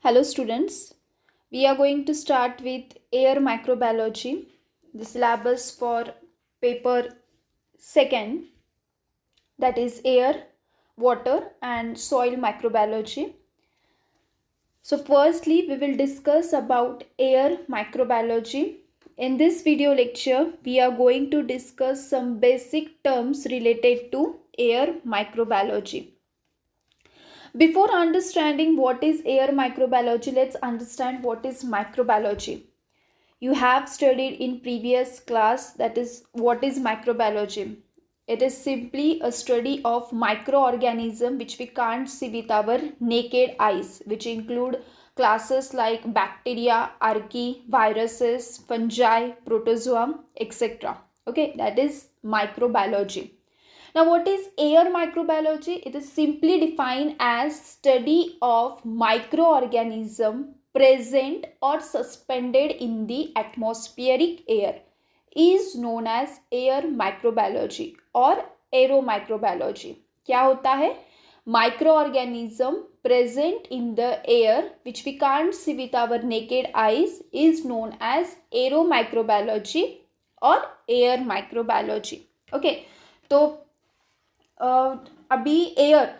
Hello students, we are going to start with air microbiology, the syllabus for paper second, that is air, water and soil microbiology. So firstly we will discuss about air microbiology. In this video lecture we are going to discuss some basic terms related to air microbiology. Before understanding what is air microbiology, let's understand what is microbiology. You have studied in previous class, that is what is microbiology. It is simply a study of microorganism which we can't see with our naked eyes, which include classes like bacteria, archaea, viruses, fungi, protozoa, etc. Okay, that is microbiology. Now, what is air microbiology? It is simply defined as study of microorganism present or suspended in the atmospheric air is known as air microbiology or aeromicrobiology. क्या होता है? Microorganism present in the air which we can't see with our naked eyes is known as aeromicrobiology or air microbiology. Okay, तो अभी air,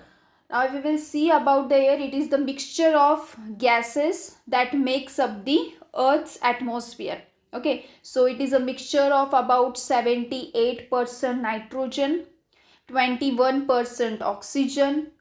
now we will see about the air. It is the mixture of gases that makes up the earth's atmosphere. Okay, so it is a mixture of about 78% nitrogen, 21% oxygen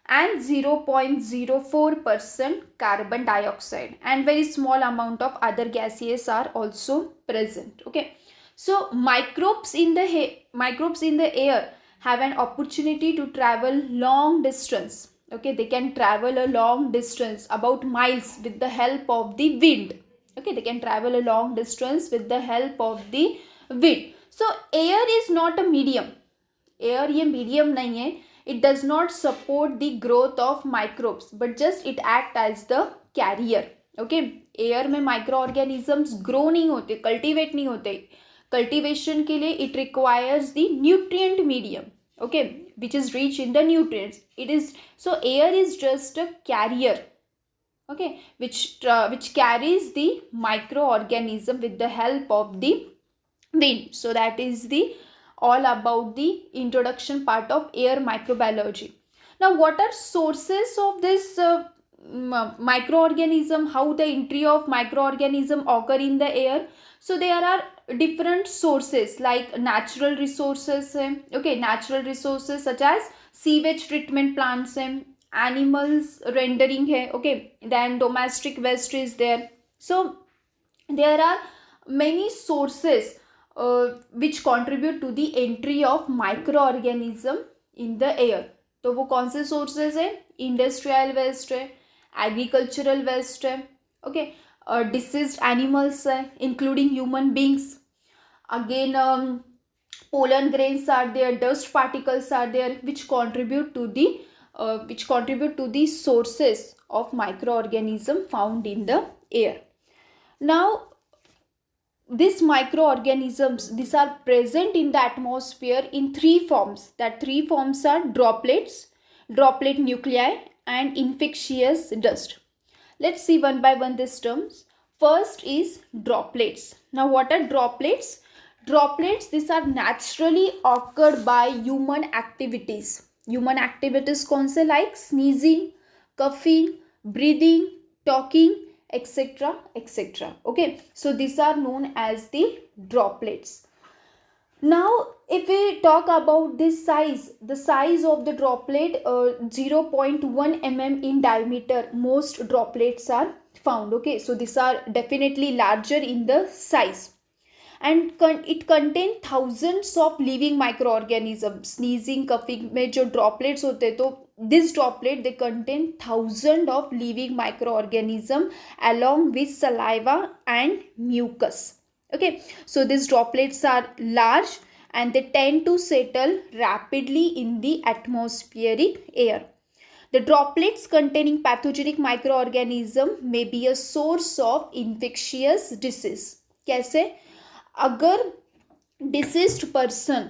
and 0.04% carbon dioxide, and very small amount of other gases are also present. Okay, so microbes in the air have an opportunity to travel long distance. Okay, they can travel a long distance about miles with the help of the wind. Okay, they can travel a long distance with the help of the wind. So air is not a medium. Air ये medium नहीं है. It does not support the growth of microbes but just it act as the carrier. Okay, air में micro organisms grow नहीं होते, cultivate नहीं होते. Cultivation के लिए it requires the nutrient medium, okay, which is rich in the nutrients. It is so air is just a carrier, okay, which carries the microorganism with the help of the wind. So that is the all about the introduction part of air microbiology. Now what are sources of this microorganism, how the entry of microorganism occur in the air? So there are different sources like natural resources. Okay, natural resources such as sewage treatment plants, animals rendering hai. Okay, then domestic waste is there. So there are many sources which contribute to the entry of microorganism in the air. तो वो कौन से sources है? Industrial waste है, agricultural waste है, okay, deceased animals है including human beings, again pollen grains are there, dust particles are there, which contribute to the sources of microorganism found in the air. Now these microorganisms, these are present in the atmosphere in three forms. That three forms are droplets, droplet nuclei and infectious dust. Let's see one by one these terms. First is droplets. Now what are droplets? Droplets, these are naturally occurred by human activities. Human activities कौन से? Like sneezing, coughing, breathing, talking, etc, etc. Okay, so these are known as the droplets. Now if we talk about this size, the size of the droplet, 0.1 mm in diameter most droplets are found. Okay, so these are definitely larger in the size, and it contains thousands of living microorganisms. Sneezing, coughing में जो droplets होते हैं, तो this droplet they contain thousands of living microorganisms along with saliva and mucus. Okay, so these droplets are large and they tend to settle rapidly in the atmospheric air. The droplets containing pathogenic microorganism may be a source of infectious disease. कैसे? अगर deceased person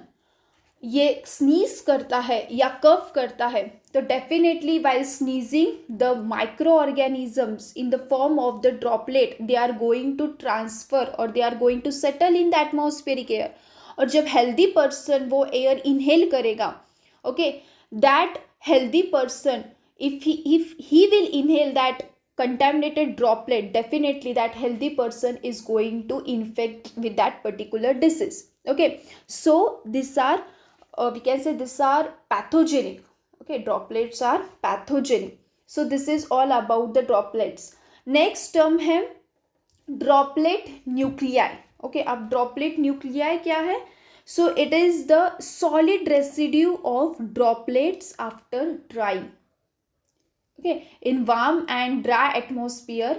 ये sneeze करता है या कफ करता है, तो definitely while sneezing the microorganisms in the form of the droplet they are going to transfer or they are going to settle in the atmospheric air. और जब हेल्दी पर्सन वो एयर इनहेल करेगा, okay, that healthy person if he will inhale that contaminated droplet, definitely that healthy person is going to infect with that particular disease. Okay, so these are we can say these are pathogenic. Okay, droplets are pathogenic. So this is all about the droplets. Next term है droplet nuclei. Okay, अब droplet nuclei क्या है? So it is the solid residue of droplets after drying. Okay, in warm and dry atmosphere,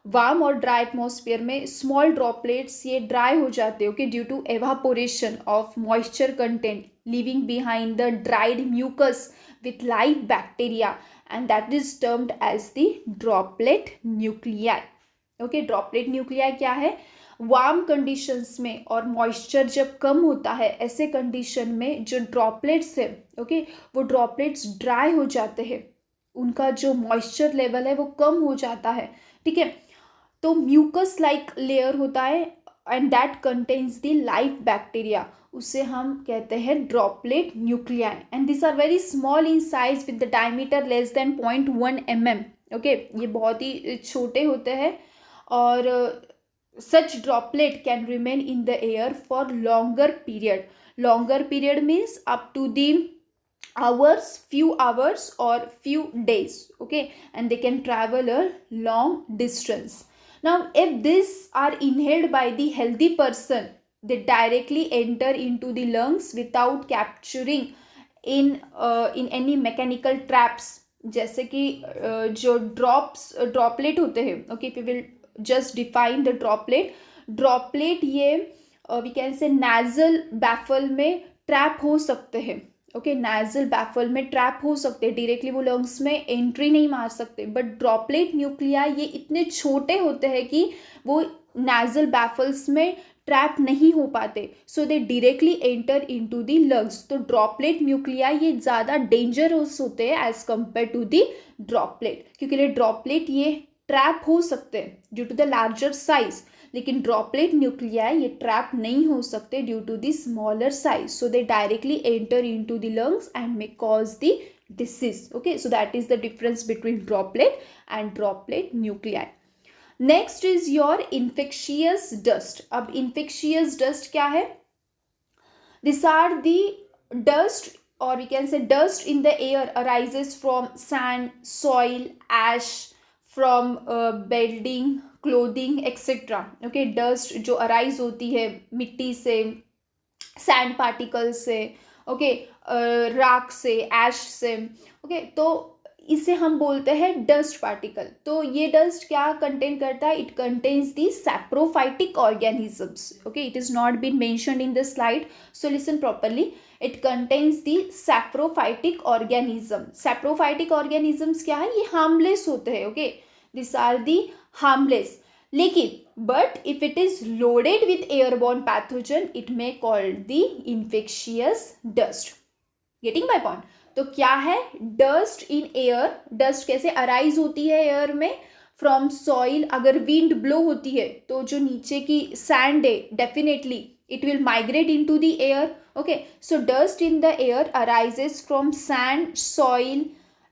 warm और dry atmosphere में small droplets ये dry हो जाते हैं, okay, due to evaporation of moisture content living behind the dried mucus with live bacteria, and that is termed as the droplet nuclei. Okay, droplet nuclei क्या है? Warm conditions में और moisture जब कम होता है ऐसे कंडीशन में जो ड्रॉपलेट्स है, ओके, वो ड्रॉपलेट्स ड्राई हो जाते हैं, उनका जो मॉइस्चर लेवल है वो कम हो जाता है, ठीक है. तो म्यूकस लाइक लेयर होता है and that contains the live bacteria, उसे हम कहते हैं droplet nuclei. And this are very small in size with the diameter less than 0.1 mm. Okay, ये बहुत ही छोटे होते हैं और such droplet can remain in the air for longer period. Longer period means up to the hours, few hours or few days. Okay, and they can travel a long distance. Now if these are inhaled by the healthy person, they directly enter into the lungs without capturing in any mechanical traps. जैसे कि जो droplet होते हैं, okay, we will just define the droplet ये we can say nasal baffle में trap हो सकते हैं. ओके, नाजल बैफल में ट्रैप हो सकते हैं, डायरेक्टली वो लंग्स में एंट्री नहीं मार सकते. बट ड्रॉपलेट न्यूक्लियाई ये इतने छोटे होते हैं कि वो नाजल बैफल्स में ट्रैप नहीं हो पाते, so they directly enter into the lungs. तो ड्रॉपलेट न्यूक्लियाई ये ज़्यादा डेंजरस होते हैं as compare to the droplet, क्योंकि ये ड्रॉपलेट ये ट्रैप हो सकते हैं due to the larger size, लेकिन ड्रॉपलेट न्यूक्लियाई ये ट्रैप नहीं हो सकते due to the smaller size. So they directly enter into the lungs and may cause the disease. Okay, so that is the difference between droplet and droplet nuclei. Next is your infectious dust. अब infectious dust क्या है? This are the dust or we can say dust in the air arises from sand, soil, ash, from building, clothing etcetera. Okay, dust जो arise होती है मिट्टी से, sand particle से, okay, राख से, ऐश से, ओके, तो इसे हम बोलते हैं डस्ट पार्टिकल. तो ये डस्ट क्या कंटेन करता है? It contains the saprophytic organisms. Okay, it is not been mentioned in the slide, so listen properly. It contains the saprophytic organism. Saprophytic organisms क्या है? ये हार्मलेस होते हैं. Okay, this are the harmless. लेकिन but if it is loaded with airborne pathogen it may called the infectious dust. Getting my point? तो क्या है dust in air? dust कैसे arise होती है एयर में? from soil. अगर wind blow होती है तो जो नीचे की sand है definitely it will migrate into the air. Okay, so dust in the air arises from sand, soil,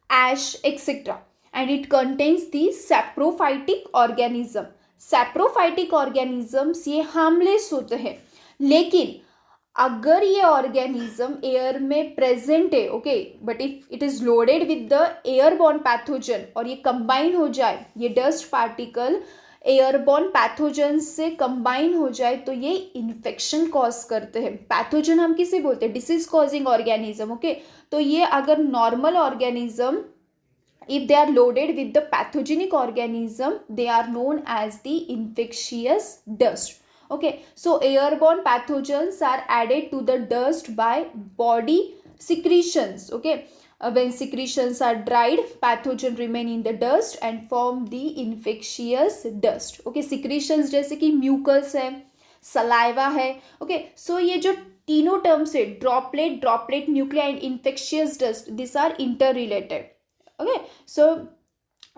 ash, etc. and it contains the saprophytic organism. saprophytic organisms ये harmless होते हैं, लेकिन अगर ये ऑर्गेनिज्म एयर में present है, okay, but if it is loaded with the airborne pathogen और ये कंबाइन हो जाए, ये डस्ट पार्टिकल एयरबॉर्न पैथोजन से कंबाइन हो जाए तो ये इन्फेक्शन कॉज करते हैं. पैथोजन हम किसे बोलते हैं? Disease causing organism. ओके, तो ये अगर normal organism if they are loaded with the pathogenic organism they are known as the infectious dust. Okay, so airborne pathogens are added to the dust by body secretions. Okay, when secretions are dried pathogen remain in the dust and form the infectious dust. Okay, secretions जैसे कि mucus है, saliva है. Okay, so ये जो तीनों term से droplet nuclei and infectious dust, this are interrelated. Okay, so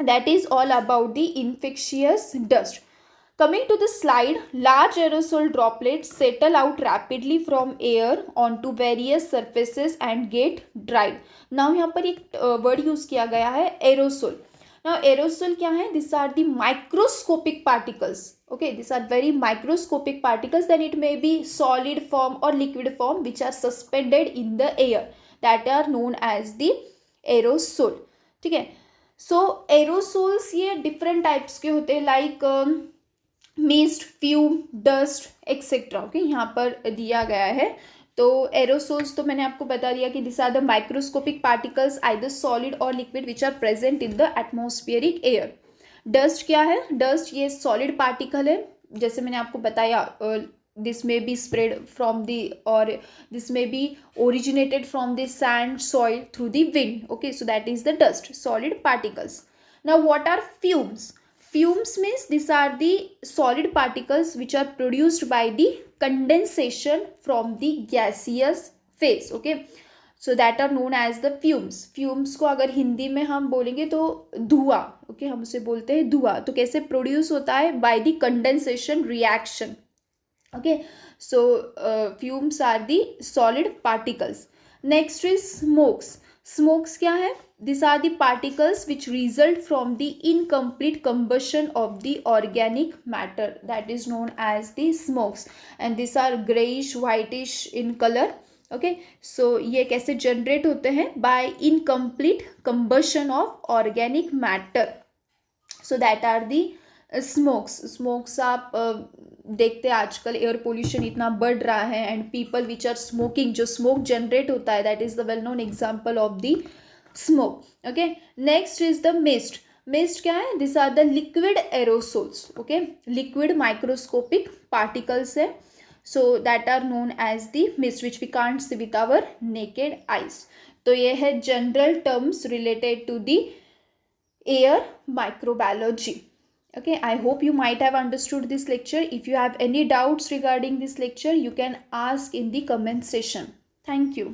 that is all about the infectious dust. Coming to the slide, large aerosol droplets settle out rapidly from air onto various surfaces and get dried. Now यहाँ पर एक word use किया गया है aerosol. Now aerosol क्या है? These are the microscopic particles. Okay, these are very microscopic particles. Then it may be solid form or liquid form which are suspended in the air, that are known as the aerosol. ठीक है. सो aerosols ये different types के होते हैं, like mist, fume, dust etcetera. Okay, यहाँ पर दिया गया है. तो एरोसोल्स तो मैंने आपको बता दिया कि this are the microscopic particles either solid और liquid which are present in the atmospheric air. Dust क्या है? डस्ट ये सॉलिड पार्टिकल है, जैसे मैंने आपको बताया. This may be spread from the, or this may be originated from the sand, soil through the wind. Okay, so that is the dust, solid particles. Now what are fumes? Fumes means these are the solid particles which are produced by the condensation from the gaseous phase. Okay, so that are known as the fumes. Fumes को अगर हिंदी में हम बोलेंगे तो धुआं. Okay, हम उसे बोलते हैं धुआं. तो कैसे प्रोड्यूस होता है? by the condensation reaction. Okay, so fumes are the solid particles. Next is smokes. Smokes क्या है? These are the particles which result from the incomplete combustion of the organic matter, that is known as the smokes, and these are grayish whitish in color. Okay, so ये कैसे generate होते हैं? by incomplete combustion of organic matter. So that are the smokes. आप देखते हैं आजकल air pollution इतना बढ़ रहा है, and people which are smoking, जो स्मोक जनरेट होता है, that is the well known example of the smoke. Okay, next is the mist. Mist क्या है? This are the liquid aerosols. Okay, liquid microscopic particles है, so that are known as the mist which we can't see with our naked eyes. तो ये है general terms related to the air microbiology. Okay, I hope you might have understood this lecture. If you have any doubts regarding this lecture, you can ask in the comment section. Thank you.